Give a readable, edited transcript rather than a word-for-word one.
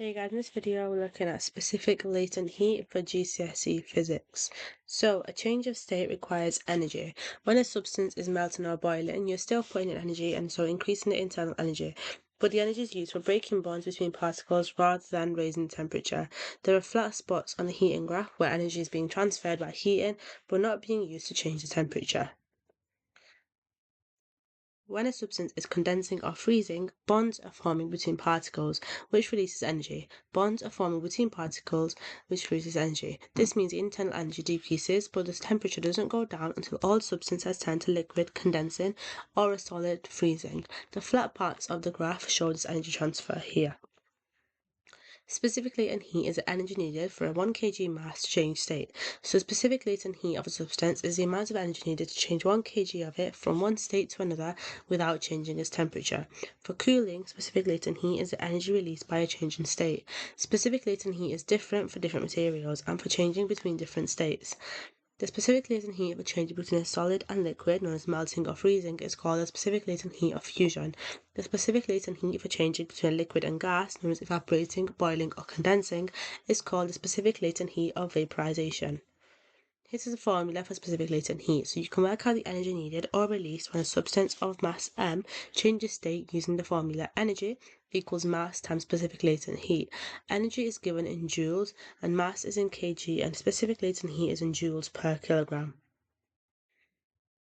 Hey guys, in this video we're looking at specific latent heat for GCSE Physics. So, a change of state requires energy. When a substance is melting or boiling, you're still putting in energy and so increasing the internal energy. But the energy is used for breaking bonds between particles rather than raising the temperature. There are flat spots on the heating graph where energy is being transferred by heating but not being used to change the temperature. When a substance is condensing or freezing, bonds are forming between particles, which releases energy. Bonds are forming between particles, which releases energy. This means the internal energy decreases, but the temperature doesn't go down until all substance has turned to liquid condensing or a solid freezing. The flat parts of the graph show this energy transfer here. Specific latent heat is the energy needed for a 1 kg mass to change state. So specific latent heat of a substance is the amount of energy needed to change 1 kg of it from one state to another without changing its temperature. For cooling, specific latent heat is the energy released by a change in state. Specific latent heat is different for different materials and for changing between different states. The specific latent heat of a change between a solid and liquid, known as melting or freezing, is called the specific latent heat of fusion. The specific latent heat for changing between a liquid and gas, known as evaporating, boiling, or condensing, is called the specific latent heat of vaporization. This is a formula for specific latent heat, so you can work out the energy needed or released when a substance of mass m changes state using the formula energy equals mass times specific latent heat. Energy is given in joules and mass is in kg, and specific latent heat is in joules per kilogram.